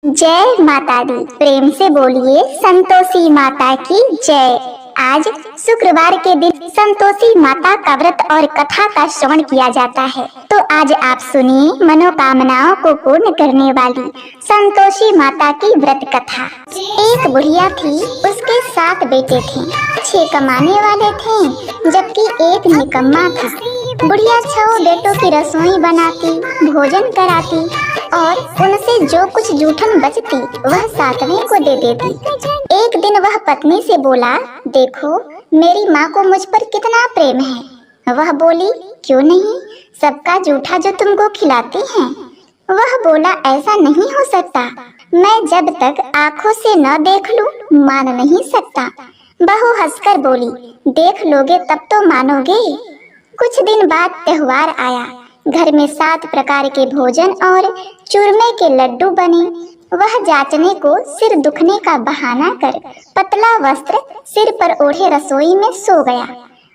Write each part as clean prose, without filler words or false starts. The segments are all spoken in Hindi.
जय माता दी। प्रेम से बोलिए संतोषी माता की जय। आज शुक्रवार के दिन संतोषी माता का व्रत और कथा का श्रवण किया जाता है। तो आज आप सुनिए मनोकामनाओं को पूर्ण करने वाली संतोषी माता की व्रत कथा। एक बुढ़िया थी, उसके 7 बेटे थे। 6 कमाने वाले थे जबकि एक निकम्मा था। बुढ़िया 6 बेटों की रसोई बनाती, भोजन कराती और उनसे जो कुछ जूठन बचती वह 7वें को दे देती। एक दिन वह पत्नी से बोला, देखो मेरी माँ को मुझ पर कितना प्रेम है। वह बोली, क्यों नहीं, सबका जूठा जो तुमको खिलाती हैं। वह बोला, ऐसा नहीं हो सकता, मैं जब तक आंखों से न देख लूं मान नहीं सकता। बहू हंसकर बोली, देख लोगे तब तो मानोगे। कुछ दिन बाद त्योहार आया। घर में 7 प्रकार के भोजन और चूरमे के लड्डू बने। वह जांचने को सिर दुखने का बहाना कर पतला वस्त्र सिर पर ओढ़े रसोई में सो गया।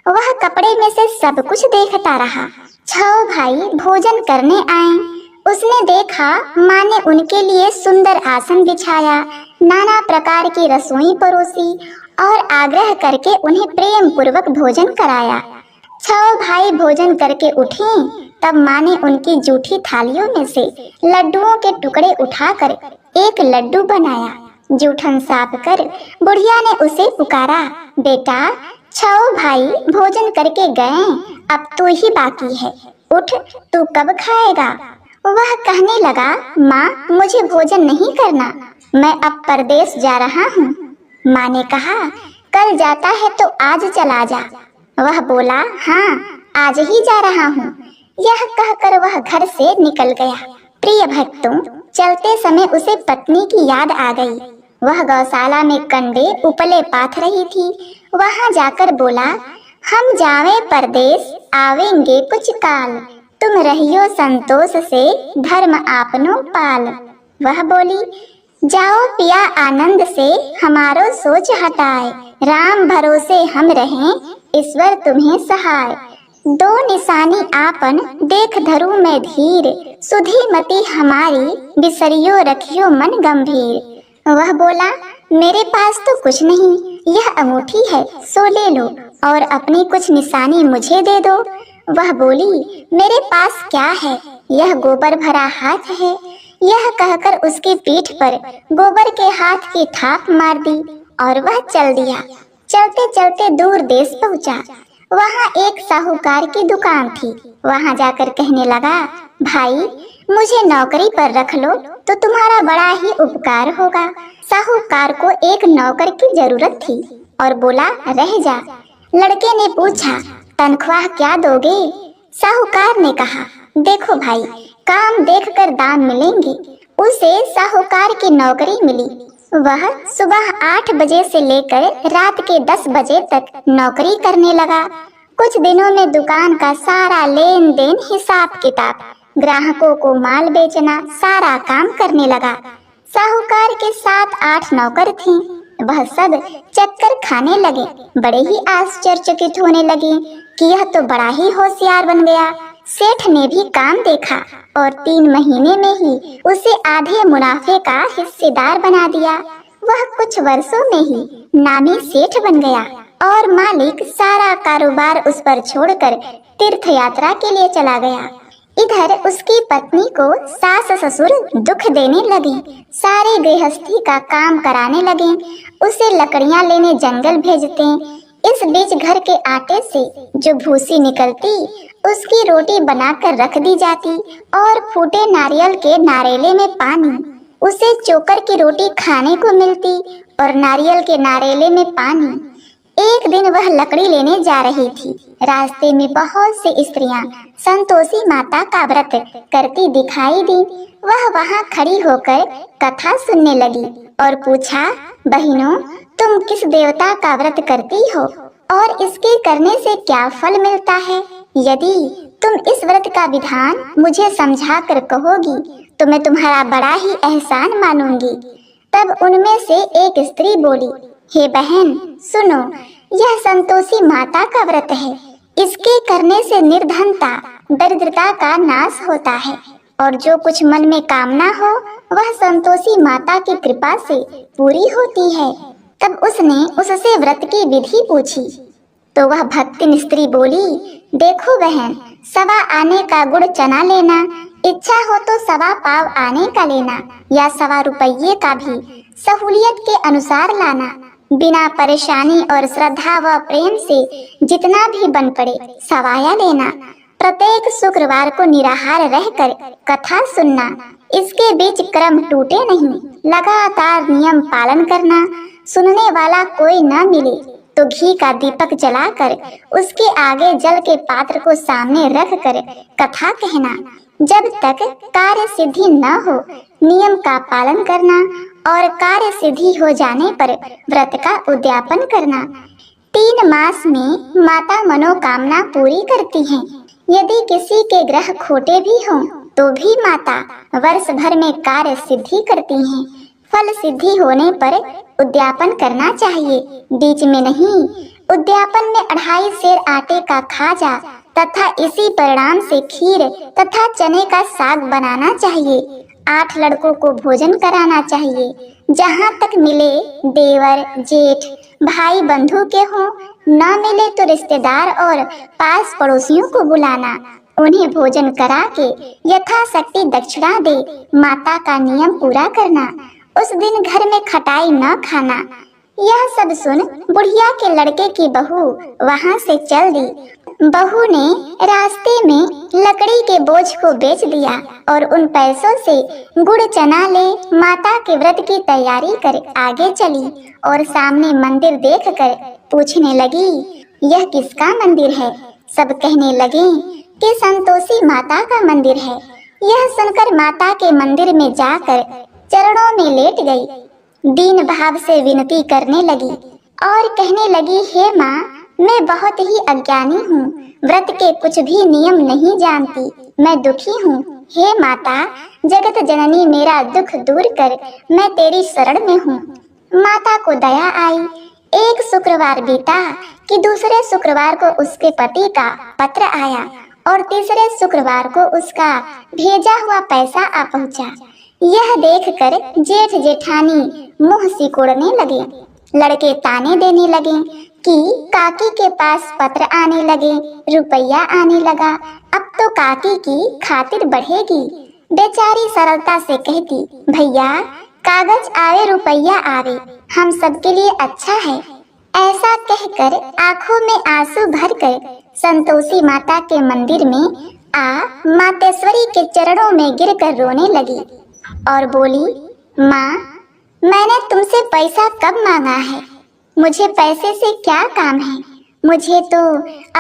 वह कपड़े में से सब कुछ देखता रहा। 6 भाई भोजन करने आए। उसने देखा माँ ने उनके लिए सुंदर आसन बिछाया, नाना प्रकार की रसोई परोसी और आग्रह करके उन्हें प्रेम पूर्वक भोजन कराया। 6 भाई भोजन करके उठे तब माँ ने उनकी जूठी थालियों में से लड्डुओं के टुकड़े उठाकर एक लड्डू बनाया। जूठन साफ कर बुढ़िया ने उसे पुकारा, बेटा 6 भाई भोजन करके गए, अब तू ही बाकी है, उठ तू कब खाएगा। वह कहने लगा, माँ मुझे भोजन नहीं करना, मैं अब परदेश जा रहा हूँ। माँ ने कहा, कल जाता है तो आज चला जा। वह बोला, हाँ आज ही जा रहा हूँ। यह कहकर वह घर से निकल गया। प्रिय भक्तों, चलते समय उसे पत्नी की याद आ गई। वह गौशाला में कंडे उपले पाथ रही थी। वहां जाकर बोला, हम जावे परदेश आवेंगे कुछ काल, तुम रहियो संतोष से धर्म आपनो पाल। वह बोली, जाओ पिया आनंद से हमारो सोच हटाए, राम भरोसे हम रहें ईश्वर तुम्हें सहाय। 2 निशानी आपन देख धरू मैं धीर, सुधी मति हमारी बिसरियो रखियो मन गंभीर। वह बोला, मेरे पास तो कुछ नहीं, यह अंगूठी है सो ले लो और अपनी कुछ निशानी मुझे दे दो। वह बोली, मेरे पास क्या है, यह गोबर भरा हाथ है। यह कहकर उसकी पीठ पर गोबर के हाथ की थाप मार दी और वह चल दिया। चलते चलते दूर देश पहुंचा। वहां एक साहूकार की दुकान थी। वहां जाकर कहने लगा, भाई मुझे नौकरी पर रख लो तो तुम्हारा बड़ा ही उपकार होगा। साहूकार को एक नौकर की जरूरत थी और बोला, रह जा। लड़के ने पूछा, तनख्वाह क्या दोगे। साहूकार ने कहा, देखो भाई, काम देखकर दाम मिलेंगे। उसे साहूकार की नौकरी मिली। वह सुबह 8 बजे से लेकर रात के 10 बजे तक नौकरी करने लगा। कुछ दिनों में दुकान का सारा लेन देन, हिसाब किताब, ग्राहकों को माल बेचना, सारा काम करने लगा। साहूकार के 7-8 नौकर थे। वह सब चक्कर खाने लगे, बड़े ही आश्चर्यचकित होने लगे कि यह तो बड़ा ही होशियार बन गया। सेठ ने भी काम देखा और 3 महीने में ही उसे आधे मुनाफे का हिस्सेदार बना दिया। वह कुछ वर्षों में ही नामी सेठ बन गया और मालिक सारा कारोबार उस पर छोड़कर तीर्थ यात्रा के लिए चला गया। इधर उसकी पत्नी को सास ससुर दुख देने लगे, सारे गृहस्थी का काम कराने लगे, उसे लकड़ियां लेने जंगल भेजते। इस बीच घर के आटे से जो भूसी निकलती उसकी रोटी बनाकर रख दी जाती और फूटे नारियल के नारेले में पानी, उसे चोकर की रोटी खाने को मिलती और नारियल के नारेले में पानी। एक दिन वह लकड़ी लेने जा रही थी। रास्ते में बहुत सी स्त्रियां संतोषी माता का व्रत करती दिखाई दी। वह वहां खड़ी होकर कथा सुनने लगी और पूछा, बहनों तुम किस देवता का व्रत करती हो और इसके करने से क्या फल मिलता है। यदि तुम इस व्रत का विधान मुझे समझा कर कहोगी तो मैं तुम्हारा बड़ा ही एहसान मानूंगी। तब उनमें से एक स्त्री बोली, हे बहन सुनो, यह संतोषी माता का व्रत है। इसके करने से निर्धनता, दरिद्रता का नाश होता है और जो कुछ मन में कामना हो वह संतोषी माता की कृपा से पूरी होती है। तब उसने उससे व्रत की विधि पूछी तो वह भक्तिन स्त्री बोली, देखो बहन, सवा आने का गुड़ चना लेना, इच्छा हो तो सवा पाव आने का लेना या सवा रुपये का भी सहूलियत के अनुसार लाना। बिना परेशानी और श्रद्धा व प्रेम से जितना भी बन पड़े सवाया लेना। प्रत्येक शुक्रवार को निराहार रहकर कथा सुनना। इसके बीच क्रम टूटे नहीं, लगातार नियम पालन करना। सुनने वाला कोई न मिले तो घी का दीपक जलाकर उसके आगे जल के पात्र को सामने रखकर कथा कहना। जब तक कार्य सिद्धि न हो नियम का पालन करना और कार्य सिद्धि हो जाने पर व्रत का उद्यापन करना। 3 मास में माता मनोकामना पूरी करती हैं। यदि किसी के ग्रह खोटे भी हों तो भी माता वर्ष भर में कार्य सिद्धि करती हैं। फल सिद्धि होने पर उद्यापन करना चाहिए, बीच में नहीं। उद्यापन में 2.5 सेर आटे का खाजा तथा इसी परिणाम से खीर तथा चने का साग बनाना चाहिए। 8 लड़कों को भोजन कराना चाहिए। जहाँ तक मिले देवर जेठ भाई बंधु के हों, न मिले तो रिश्तेदार और पास पड़ोसियों को बुलाना। उन्हें भोजन करा के यथाशक्ति दक्षिणा दे माता का नियम पूरा करना। उस दिन घर में खटाई न खाना। यह सब सुन बुढ़िया के लड़के की बहू वहां से चल दी। बहू ने रास्ते में लकड़ी के बोझ को बेच दिया और उन पैसों से गुड़ चना ले माता के व्रत की तैयारी कर आगे चली और सामने मंदिर देखकर पूछने लगी, यह किसका मंदिर है? सब कहने लगे कि संतोषी माता का मंदिर है। यह सुनकर माता के मंदिर में जाकर चरणों में लेट गई, दीन भाव से विनती करने लगी और कहने लगी, हे माँ, मैं बहुत ही अज्ञानी हूँ, व्रत के कुछ भी नियम नहीं जानती, मैं दुखी हूँ। हे माता, जगत जननी मेरा दुख दूर कर, मैं तेरी शरण में हूँ। माता को दया आई। एक शुक्रवार बीता कि दूसरे शुक्रवार को उसके पति का पत्र आया और तीसरे शुक्रवार को उसका भेजा हुआ पैसा आ पहुँचा। यह देखकर जेठ जेठानी मुंह सिकोड़ने लगे। लड़के ताने देने लगे कि काकी के पास पत्र आने लगे, रुपया आने लगा, अब तो काकी की खातिर बढ़ेगी। बेचारी सरलता से कहती, भैया, कागज आवे रुपया आवे, हम सबके लिए अच्छा है। ऐसा कहकर आंखों में आंसू भरकर संतोषी माता के मंदिर में आ मातेश्वरी के चरणों में गिरकर रोने लगी और बोली, माँ, मैंने तुमसे पैसा कब मांगा है? मुझे पैसे से क्या काम है? मुझे तो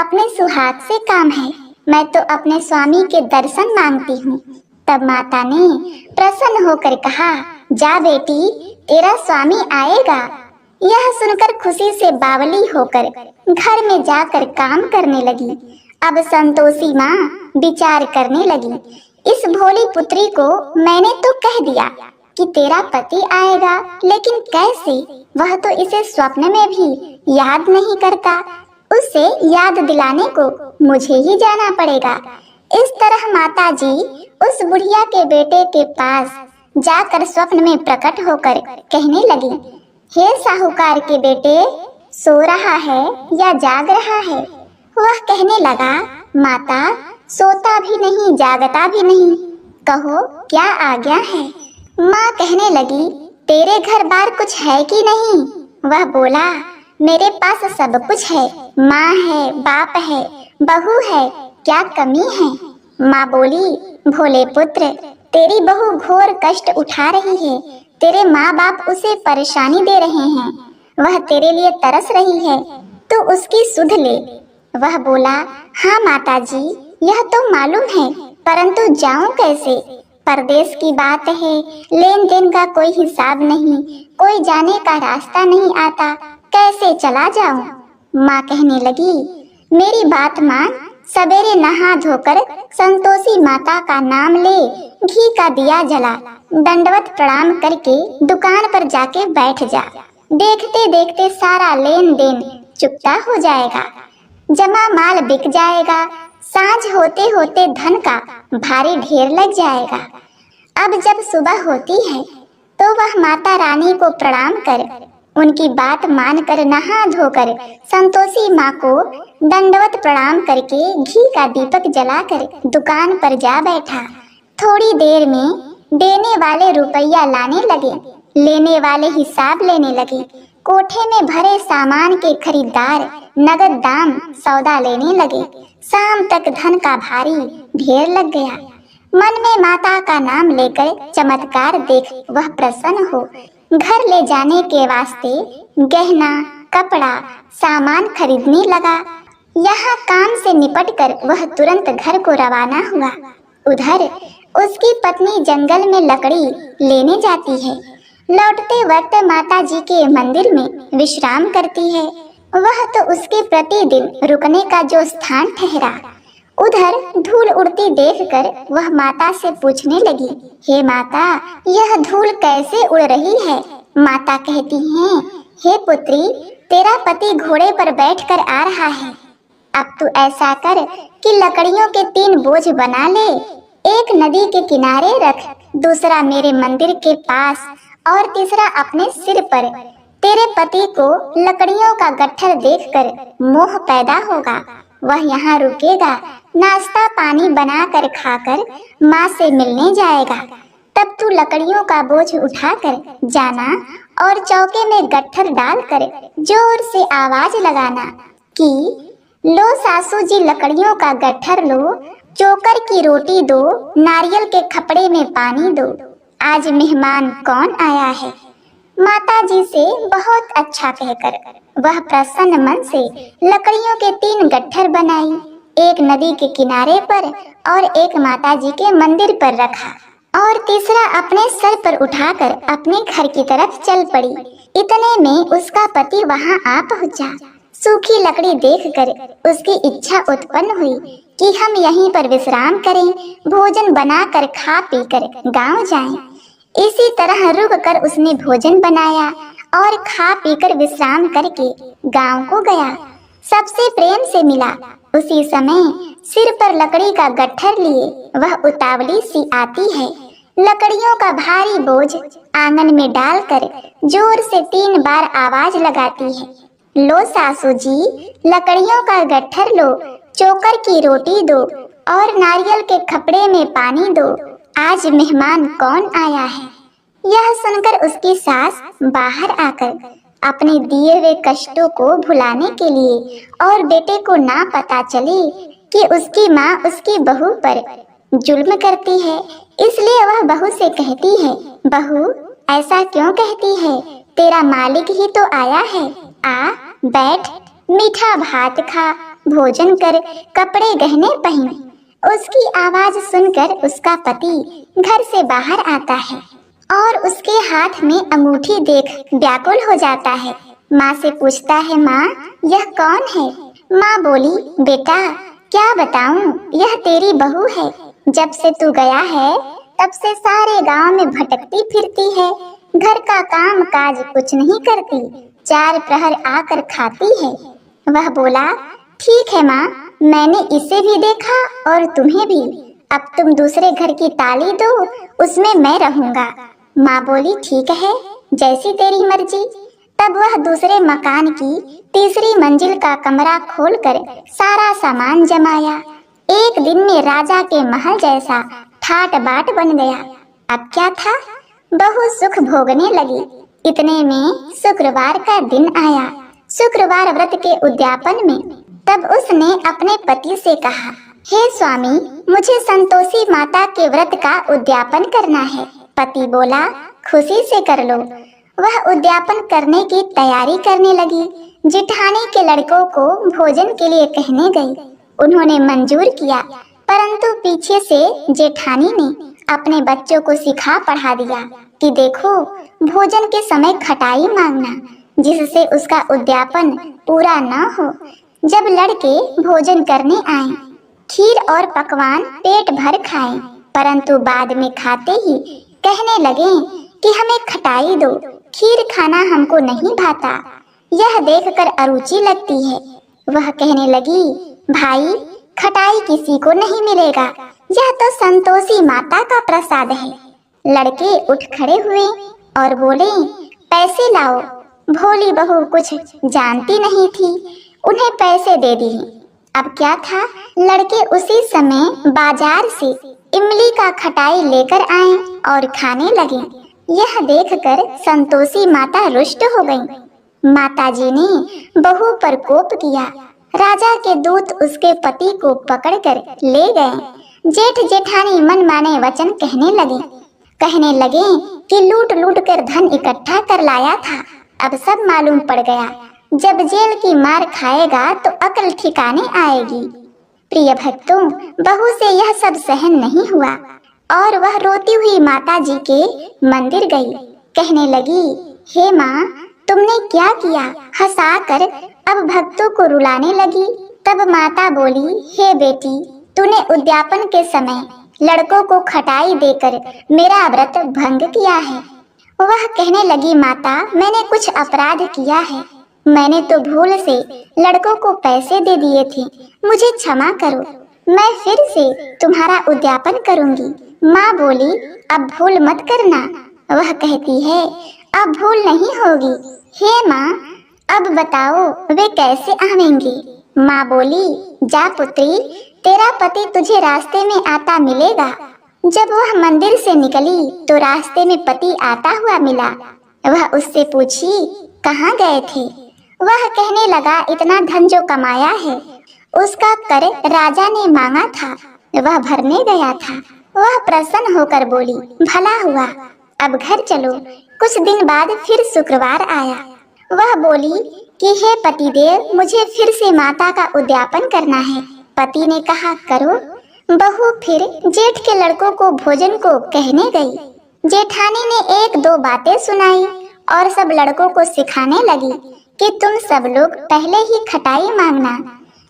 अपने सुहाग से काम है। मैं तो अपने स्वामी के दर्शन मांगती हूँ। तब माता ने प्रसन्न होकर कहा, जा बेटी, तेरा स्वामी आएगा। यह सुनकर खुशी से बावली होकर घर में जाकर काम करने लगी। अब संतोषी माँ विचार करने लगी, इस भोली पुत्री को मैंने तो कह दिया कि तेरा पति आएगा, लेकिन कैसे? वह तो इसे स्वप्न में भी याद नहीं करता। उसे याद दिलाने को मुझे ही जाना पड़ेगा। इस तरह माता जी उस बुढ़िया के बेटे के पास जाकर स्वप्न में प्रकट होकर कहने लगी, हे साहूकार के बेटे, सो रहा है या जाग रहा है? वह कहने लगा, माता, सोता भी नहीं जागता भी नहीं, कहो क्या आज्ञा है? माँ कहने लगी, तेरे घर बार कुछ है कि नहीं? वह बोला, मेरे पास सब कुछ है, माँ है, बाप है, बहू है, क्या कमी है? माँ बोली, भोले पुत्र, तेरी बहू घोर कष्ट उठा रही है, तेरे माँ बाप उसे परेशानी दे रहे हैं, वह तेरे लिए तरस रही है, तो उसकी सुध ले। वह बोला, हाँ माता जी, यह तो मालूम है, परंतु जाऊं कैसे? परदेश की बात है, लेन देन का कोई हिसाब नहीं, कोई जाने का रास्ता नहीं आता, कैसे चला जाऊं? माँ कहने लगी, मेरी बात मान, सवेरे नहा धोकर संतोषी माता का नाम ले, घी का दिया जला, दंडवत प्रणाम करके दुकान पर जाके बैठ जा। देखते देखते सारा लेन देन चुकता हो जाएगा, जमा माल बिक जाएगा, सांझ होते होते धन का भारी ढेर लग जाएगा। अब जब सुबह होती है तो वह माता रानी को प्रणाम कर उनकी बात मानकर नहा धोकर संतोषी माँ को दंडवत प्रणाम करके घी का दीपक जलाकर दुकान पर जा बैठा। थोड़ी देर में देने वाले रुपया लाने लगे, लेने वाले हिसाब लेने लगे। कोठे में भरे सामान के खरीदार नगद दाम सौदा लेने लगे। शाम तक धन का भारी ढेर लग गया। मन में माता का नाम लेकर चमत्कार देख वह प्रसन्न हो घर ले जाने के वास्ते गहना कपड़ा सामान खरीदने लगा। यहाँ काम से निपटकर वह तुरंत घर को रवाना हुआ। उधर उसकी पत्नी जंगल में लकड़ी लेने जाती है। लौटते वक्त माता जी के मंदिर में विश्राम करती है। वह तो उसके प्रतिदिन रुकने का जो स्थान ठहरा। उधर धूल उड़ती देखकर वह माता से पूछने लगी, हे माता, यह धूल कैसे उड़ रही है? माता कहती हैं, हे पुत्री, तेरा पति घोड़े पर बैठकर आ रहा है। अब तू ऐसा कर कि लकड़ियों के 3 बोझ बना ले, एक नदी के किनारे रख, दूसरा मेरे मंदिर के पास और तीसरा अपने सिर पर। तेरे पति को लकड़ियों का गट्ठर देखकर मोह पैदा होगा, वह यहाँ रुकेगा, नाश्ता पानी बनाकर खाकर माँ से मिलने जाएगा। तब तू लकड़ियों का बोझ उठाकर जाना और चौके में गट्ठर डालकर जोर से आवाज लगाना कि लो सासू जी लकड़ियों का गट्ठर लो, चोकर की रोटी दो, नारियल के खपड़े में पानी दो, आज मेहमान कौन आया है। माता जी से बहुत अच्छा कहकर वह प्रसन्न मन से लकड़ियों के 3 गट्ठर बनाई, एक नदी के किनारे पर और एक माता जी के मंदिर पर रखा और तीसरा अपने सर पर उठाकर अपने घर की तरफ चल पड़ी। इतने में उसका पति वहां आ पहुंचा। सूखी लकड़ी देखकर उसकी इच्छा उत्पन्न हुई कि हम यहीं पर विश्राम करें, भोजन बनाकर खा पीकर गांव जाएं। इसी तरह रुक कर उसने भोजन बनाया और खा पीकर विश्राम करके गांव को गया। सबसे प्रेम से मिला। उसी समय सिर पर लकड़ी का गट्ठर लिए वह उतावली सी आती है। लकड़ियों का भारी बोझ आंगन में डालकर जोर से 3 बार आवाज लगाती है, लो सासू जी लकड़ियों का गट्ठर लो, चोकर की रोटी दो और नारियल के खपड़े में पानी दो, आज मेहमान कौन आया है। यह सुनकर उसकी सास बाहर आकर अपने दिए हुए कष्टों को भुलाने के लिए और बेटे को ना पता चले कि उसकी माँ उसकी बहू पर जुल्म करती है, इसलिए वह बहू से कहती है, बहू ऐसा क्यों कहती है, तेरा मालिक ही तो आया है, आ बैठ, मीठा भात खा, भोजन कर, कपड़े गहने पहन। उसकी आवाज सुनकर उसका पति घर से बाहर आता है और उसके हाथ में अंगूठी देख व्याकुल हो जाता है। माँ से पूछता है, माँ यह कौन है? माँ बोली, बेटा क्या बताऊं, यह तेरी बहू है। जब से तू गया है तब से सारे गांव में भटकती फिरती है, घर का काम काज कुछ नहीं करती, 4 प्रहर आकर खाती है। वह बोला, ठीक है माँ, मैंने इसे भी देखा और तुम्हें भी, अब तुम दूसरे घर की ताली दो, उसमें मैं रहूंगा। माँ बोली, ठीक है, जैसी तेरी मर्जी। तब वह दूसरे मकान की तीसरी मंजिल का कमरा खोलकर सारा सामान जमाया। एक दिन में राजा के महल जैसा ठाट बाट बन गया। अब क्या था, बहू सुख भोगने लगी। इतने में शुक्रवार का दिन आया, शुक्रवार व्रत के उद्यापन में। तब उसने अपने पति से कहा, हे स्वामी, मुझे संतोषी माता के व्रत का उद्यापन करना है। पति बोला, खुशी से कर लो। वह उद्यापन करने की तैयारी करने लगी। जिठानी के लड़कों को भोजन के लिए कहने गई। उन्होंने मंजूर किया, परंतु पीछे से जेठानी ने अपने बच्चों को सिखा पढ़ा दिया कि देखो, भोजन के समय खटाई मांगना, जिससे उसका उद्यापन पूरा न हो। जब लड़के भोजन करने आए, खीर और पकवान पेट भर खाएं, परंतु बाद में खाते ही कहने लगे कि हमें खटाई दो, खीर खाना हमको नहीं भाता। यह देखकर अरुचि लगती है। वह कहने लगी, भाई खटाई किसी को नहीं मिलेगा, यह तो संतोषी माता का प्रसाद है। लड़के उठ खड़े हुए और बोले, पैसे लाओ। भोली बहू कुछ जानती नहीं थी, उन्हें पैसे दे दिए। अब क्या था, लड़के उसी समय बाजार से इमली का खटाई लेकर आए और खाने लगे। यह देखकर संतोषी माता रुष्ट हो गईं। माताजी ने बहू पर कोप किया। राजा के दूत उसके पति को पकड़कर ले गए। जेठ जेठानी मन माने वचन कहने लगे कि लूट लूट कर धन इकट्ठा कर लाया था, अब सब मालूम पड़ गया। जब जेल की मार खाएगा तो अकल ठिकाने आएगी। प्रिय भक्तों, बहू से यह सब सहन नहीं हुआ और वह रोती हुई माता जी के मंदिर गई। कहने लगी, हे माँ, तुमने क्या किया? हंसाकर अब भक्तों को रुलाने लगी। तब माता बोली, हे बेटी, तूने उद्यापन के समय लड़कों को खटाई देकर मेरा व्रत भंग किया है। वह कहने लगी, माता, मैंने कुछ अपराध किया है। मैंने तो भूल से लड़कों को पैसे दे दिए थे, मुझे क्षमा करो। मैं फिर से तुम्हारा उद्यापन करूंगी। माँ बोली, अब भूल मत करना। वह कहती है, अब भूल नहीं होगी। हे माँ, अब बताओ वे कैसे आवेंगे? माँ बोली, जा पुत्री, तेरा पति तुझे रास्ते में आता मिलेगा। जब वह मंदिर से निकली तो रास्ते में पति आता हुआ मिला। वह उससे पूछी, कहाँ गए थे? वह कहने लगा, इतना धन जो कमाया है उसका कर राजा ने मांगा था, वह भरने गया था। वह प्रसन्न होकर बोली, भला हुआ, अब घर चलो। कुछ दिन बाद फिर शुक्रवार आया। वह बोली कि हे पतिदेव, मुझे फिर से माता का उद्यापन करना है। पति ने कहा, करो। बहू फिर जेठ के लड़कों को भोजन को कहने गई। जेठानी ने एक दो बातें सुनाई और सब लड़कों को सिखाने लगी कि तुम सब लोग पहले ही खटाई मांगना।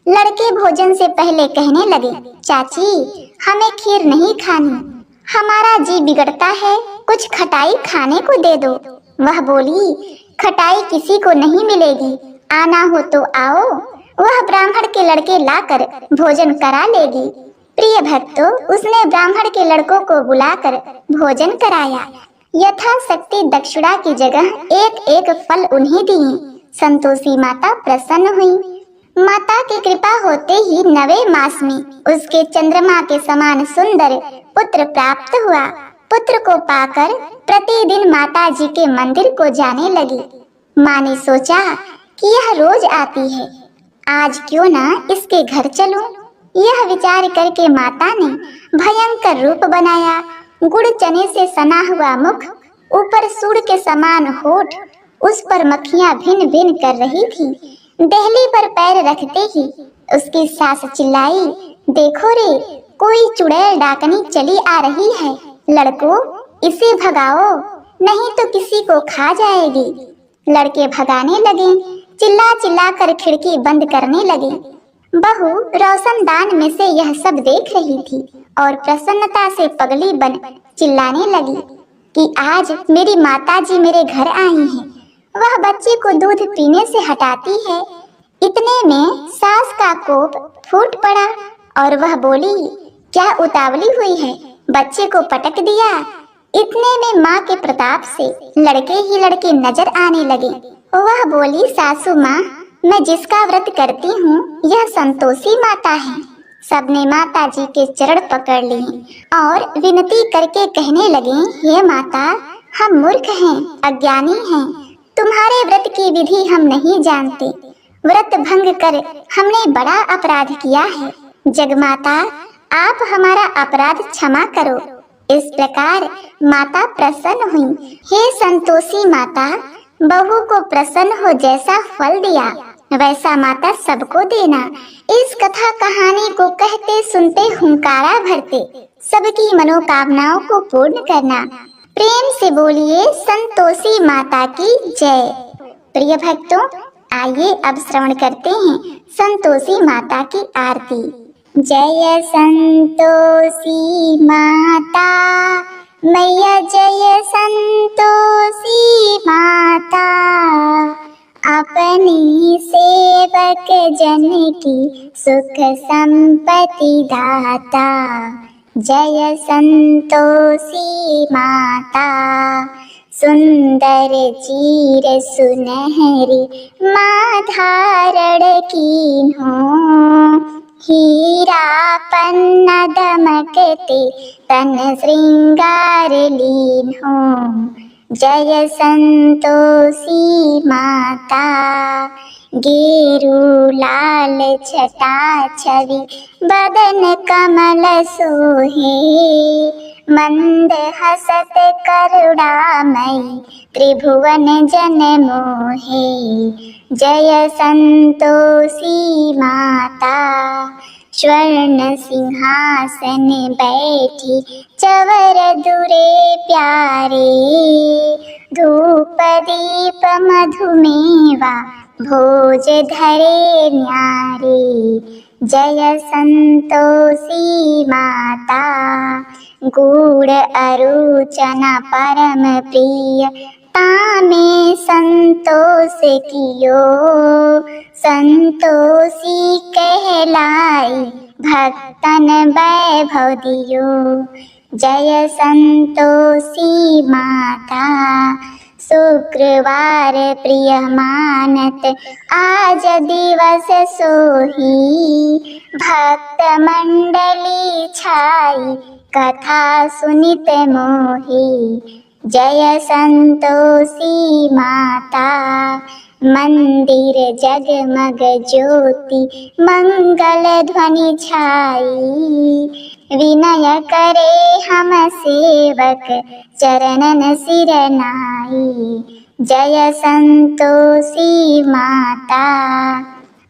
लड़के भोजन से पहले कहने लगे, चाची, हमें खीर नहीं खानी, हमारा जी बिगड़ता है, कुछ खटाई खाने को दे दो। वह बोली, खटाई किसी को नहीं मिलेगी, आना हो तो आओ। वह ब्राह्मण के लड़के लाकर भोजन करा लेगी। प्रिय भक्तों, उसने ब्राह्मण के लड़कों को बुलाकर भोजन कराया। यथाशक्ति दक्षिणा की जगह एक एक फल उन्हें दिए। संतोषी माता प्रसन्न हुई। माता की कृपा होते ही 9वें मास में उसके चंद्रमा के समान सुंदर पुत्र प्राप्त हुआ। पुत्र को पाकर प्रतिदिन माता जी के मंदिर को जाने लगी। माँ ने सोचा कि यह रोज आती है, आज क्यों ना इसके घर चलूं। यह विचार करके माता ने भयंकर रूप बनाया। गुड़ चने से सना हुआ मुख, ऊपर सूर के समान होठ, उस पर मक्खियां भिन भिन कर रही थी। देहली पर पैर रखते ही उसकी सास चिल्लाई, देखो रे, कोई चुड़ैल डाकनी चली आ रही है। लड़कों, इसे भगाओ, नहीं तो किसी को खा जाएगी। लड़के भगाने लगे, चिल्ला चिल्ला कर खिड़की बंद करने लगे। बहू रोशनदान में से यह सब देख रही थी और प्रसन्नता से पगली बन चिल्लाने लगी कि आज मेरी माताजी मेरे घर आई हैं। वह बच्चे को दूध पीने से हटाती है। इतने में सास का कोप फूट पड़ा और वह बोली, क्या उतावली हुई है, बच्चे को पटक दिया। इतने में माँ के प्रताप से लड़के ही लड़के नजर आने लगे। वह बोली, सासू माँ, मैं जिसका व्रत करती हूँ यह संतोषी माता है। सबने माता जी के चरण पकड़ लिए और विनती करके कहने लगे, हे माता, हम मूर्ख हैं, अज्ञानी हैं, तुम्हारे व्रत की विधि हम नहीं जानते। व्रत भंग कर हमने बड़ा अपराध किया है। जगमाता, आप हमारा अपराध क्षमा करो। इस प्रकार माता प्रसन्न हुई। हे संतोषी माता, बहू को प्रसन्न हो जैसा फल दिया वैसा माता सबको देना। इस कथा कहानी को कहते सुनते हुंकारा भरते सबकी मनोकामनाओं को पूर्ण करना। प्रेम से बोलिए संतोषी माता की जय। प्रिय भक्तों, आइए अब श्रवण करते हैं संतोषी माता की आरती। जय संतोषी माता मैया, जय संतोषी माता, अपने सेवक जन की सुख संपत्ति दाता। जय संतोषी माता, सुंदर चीर सुनहरी माँ धारण कीन्हो, हीरा पन्ना दमकते तन श्रृंगार लीन्हो। जय संतोषी माता, गेरू लाल छटा छवि बदन कमल सोहे, मंद हसत करुणामयी त्रिभुवन जन मोहे। जय संतोषी माता, स्वर्ण सिंहासन बैठी चवर दुरे प्यारे, धूप दीप मधुमेवा भोज धरे न्यारे। जय संतोषी माता, गूढ़ अरुचना परम प्रिय तामे संतोष कियो, संतोषी कहलाई भक्तन वैभव दियो। जय संतोषी माता, शुक्रवार प्रिय मानत आज दिवस सोही, भक्त मंडली छाई कथा सुनित मोही। जय संतोषी माता, मंदिर जगमग ज्योति मंगल ध्वनि छाई, विनय करे हम सेवक चरणन सिर नाई। जय संतोषी माता,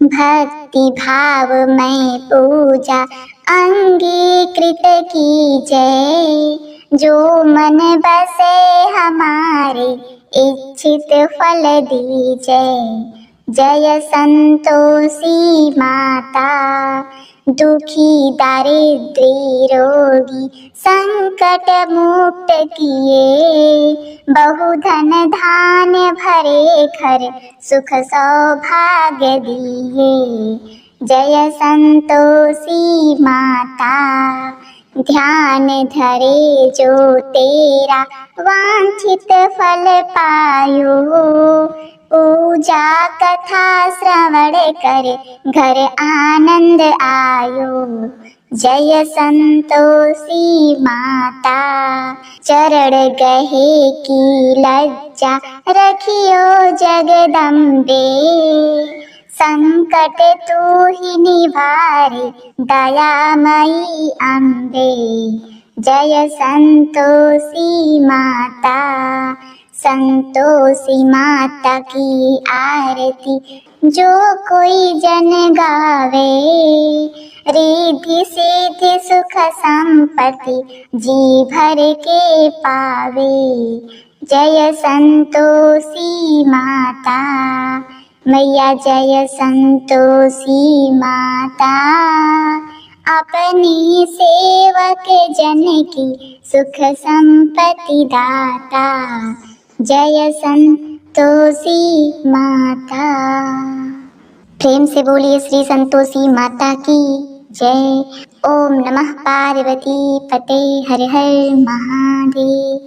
भक्ति भाव में पूजा अंगीकृत की जय, जो मन बसे हमारे इच्छित फल दीजय। जय संतोषी माता, दुखी दारिद्री रोगी संकट मुक्त किए, बहुधन धान्य भरे घर सुख सौभाग्य दिए। जय संतोषी माता, ध्यान धरे जो तेरा वांछित फल पायो, पूजा कथा श्रवण करे घर आनंद आयो। जय संतोषी माता, चरण गहे की लज्जा रखियो जगदम्बे, संकट तू ही निवारे दयामयी अम्बे। जय संतोषी माता, संतोषी माता की आरती जो कोई जन गावे, रिद्धि सिद्धि सुख संपत्ति जी भर के पावे। जय संतोषी माता, मैया जय संतोषी माता, अपनी सेवक जन की सुख संपत्ति दाता। जय संतोषी माता। प्रेम से बोलिए श्री संतोषी माता की जय। ओम नमः पार्वती पते हर हर महादेव।